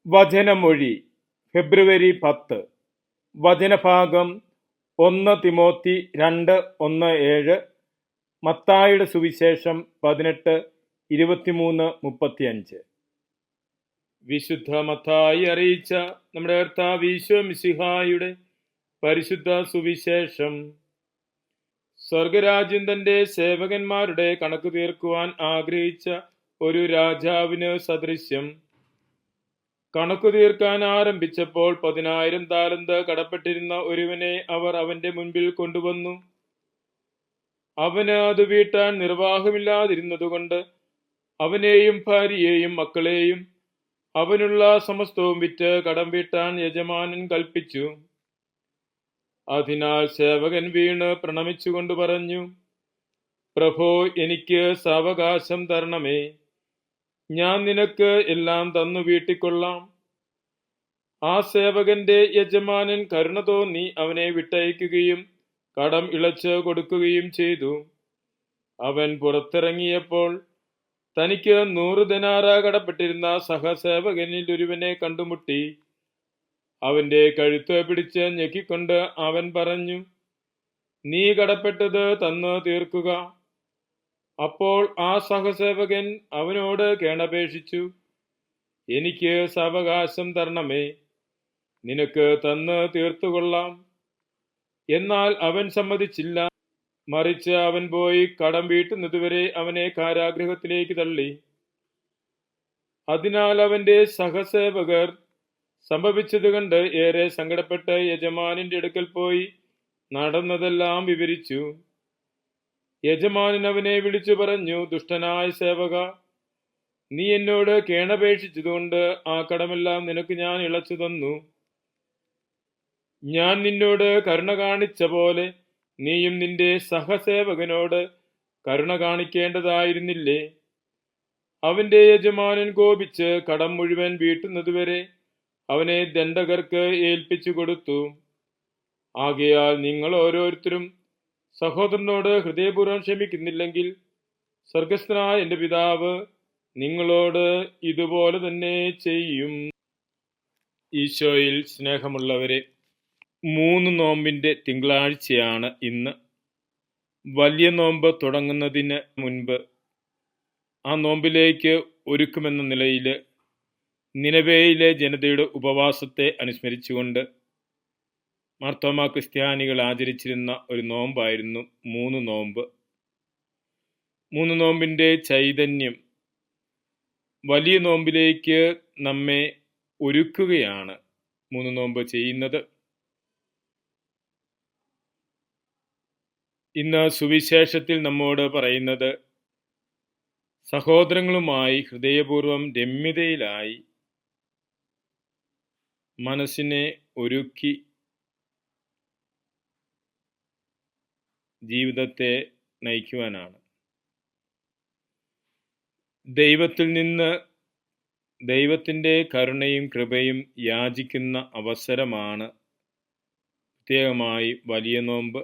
വചനമൊഴി ഫെബ്രുവരി 10. വചനഭാഗം 1 തിമോത്തി 2:1-7, മത്തായിയുടെ സുവിശേഷം 18:23-35. വിശുദ്ധ മത്തായി അറിയിച്ച നമ്മുടെ കർത്താവ് ഈശോ മിശിഹായുടെ പരിശുദ്ധ സുവിശേഷം. സ്വർഗരാജ്യം തന്റെ സേവകന്മാരുടെ കണക്ക് തീർക്കുവാൻ ആഗ്രഹിച്ച ഒരു രാജാവിന് സദൃശ്യം. കണക്കു തീർക്കാൻ ആരംഭിച്ചപ്പോൾ 10,000 താലന്ത് കടപ്പെട്ടിരുന്ന ഒരുവനെ അവർ അവന്റെ മുൻപിൽ കൊണ്ടുവന്നു. അവന് അത് വീട്ടാൻ നിർവാഹമില്ലാതിരുന്നതുകൊണ്ട് അവനെയും ഭാര്യയെയും മക്കളെയും അവനുള്ള സമസ്തവും വിറ്റ് കടം വീട്ടാൻ യജമാനൻ കൽപ്പിച്ചു. അതിനാൽ സേവകൻ വീണ് പ്രണമിച്ചുകൊണ്ട് പറഞ്ഞു, പ്രഭോ, എനിക്ക് സാവകാശം തരണമേ, ഞാൻ നിനക്ക് എല്ലാം തന്നു വീട്ടിക്കൊള്ളാം. ആ സേവകന്റെ യജമാനൻ കരുണ തോന്നി അവനെ വിട്ടയക്കുകയും കടം ഇളച്ച് കൊടുക്കുകയും ചെയ്തു. അവൻ പുറത്തിറങ്ങിയപ്പോൾ തനിക്ക് 100 ദനാറ കടപ്പെട്ടിരുന്ന സഹസേവകനിൽ ഒരുവനെ കണ്ടുമുട്ടി. അവന്റെ കഴുത്ത് പിടിച്ച് ഞെക്കിക്കൊണ്ട് അവൻ പറഞ്ഞു, നീ കടപ്പെട്ടത് തന്നു തീർക്കുക. അപ്പോൾ ആ സഹസേവകൻ അവനോട് കേണപേക്ഷിച്ചു, എനിക്ക് സാവകാശം തരണമേ, നിനക്ക് തന്ന് തീർത്തുകൊള്ളാം. എന്നാൽ അവൻ സമ്മതിച്ചില്ല. മറിച്ച് അവൻ പോയി കടം വീട്ടുന്നതുവരെ അവനെ കാരാഗൃഹത്തിലേക്ക് തള്ളി. അതിനാൽ അവന്റെ സഹസേവകർ സംഭവിച്ചത് കണ്ട് ഏറെ സങ്കടപ്പെട്ട് യജമാനന്റെ അടുക്കൽ പോയി നടന്നതെല്ലാം വിവരിച്ചു. യജമാനൻ അവനെ വിളിച്ചു പറഞ്ഞു, ദുഷ്ടനായ സേവക, നീ എന്നോട് കേണപേക്ഷിച്ചതുകൊണ്ട് ആ കടമെല്ലാം നിനക്ക് ഞാൻ ഇളച്ചു തന്നു. ഞാൻ നിന്നോട് കരുണ കാണിച്ച പോലെ നീയും നിന്റെ സഹസേവകനോട് കരുണ കാണിക്കേണ്ടതായിരുന്നില്ലേ? അവന്റെ യജമാനൻ കോപിച്ച് കടം മുഴുവൻ വീട്ടുന്നതുവരെ അവനെ ദണ്ഡകർക്ക് ഏൽപ്പിച്ചു കൊടുത്തു. ആകയാൽ നിങ്ങൾ ഓരോരുത്തരും സഹോദരനോട് ഹൃദയപൂർവ്വം ക്ഷമിക്കുന്നില്ലെങ്കിൽ സ്വർഗസ്ഥനായ എന്റെ പിതാവ് നിങ്ങളോട് ഇതുപോലെ തന്നെ ചെയ്യും. ഈശോയിൽ സ്നേഹമുള്ളവരെ, 3 നോമ്പിന്റെ തിങ്കളാഴ്ചയാണ് ഇന്ന്. വലിയ നോമ്പ് തുടങ്ങുന്നതിന് മുൻപ് ആ നോമ്പിലേക്ക് ഒരുക്കുമെന്ന നിലയിൽ നിനവേയിലെ ജനതയുടെ ഉപവാസത്തെ അനുസ്മരിച്ചുകൊണ്ട് മാർത്തോമാ ക്രിസ്ത്യാനികൾ ആചരിച്ചിരുന്ന ഒരു നോമ്പായിരുന്നു 3 നോമ്പ്. 3 നോമ്പിന്റെ ചൈതന്യം വലിയ നോമ്പിലേക്ക് നമ്മെ ഒരുക്കുകയാണ് 3 നോമ്പ് ചെയ്യുന്നത്. ഇന്ന് സുവിശേഷത്തിൽ നമ്മോട് പറയുന്നത്, സഹോദരങ്ങളുമായി ഹൃദയപൂർവ്വം രമ്യതയിലായി മനസ്സിനെ ഒരുക്കി ജീവിതത്തെ നയിക്കുവാനാണ്. ദൈവത്തിൽ നിന്ന് ദൈവത്തിൻ്റെ കരുണയും കൃപയും യാചിക്കുന്ന അവസരമാണ് പ്രത്യേകമായി വലിയ നോമ്പ്.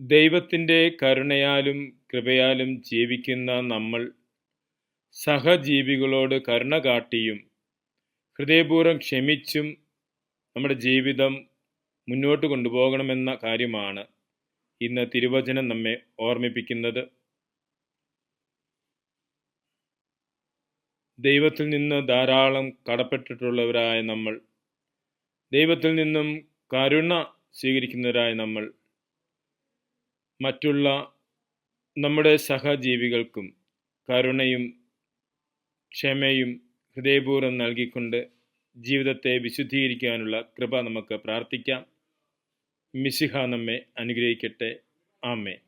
ദൈവത്തിൻ്റെ കരുണയാലും കൃപയാലും ജീവിക്കുന്ന നമ്മൾ സഹജീവികളോട് കരുണ കാട്ടിയും ഹൃദയപൂർവ്വം ക്ഷമിച്ചും നമ്മുടെ ജീവിതം മുന്നോട്ട് കൊണ്ടുപോകണമെന്ന കാര്യമാണ് ഇന്ന് തിരുവചനം നമ്മെ ഓർമ്മിപ്പിക്കുന്നത്. ദൈവത്തിൽ നിന്ന് ധാരാളം കടപ്പെട്ടിട്ടുള്ളവരായ നമ്മൾ, ദൈവത്തിൽ നിന്നും കരുണ സ്വീകരിക്കുന്നവരായ നമ്മൾ, മറ്റുള്ള നമ്മുടെ സഹജീവികൾക്കും കരുണയും ക്ഷമയും ഹൃദയപൂർവ്വം നൽകിക്കൊണ്ട് ജീവിതത്തെ വിശുദ്ധീകരിക്കാനുള്ള കൃപ നമുക്ക് പ്രാർത്ഥിക്കാം. മിശിഹ നമ്മെ അനുഗ്രഹിക്കട്ടെ. ആമേൻ.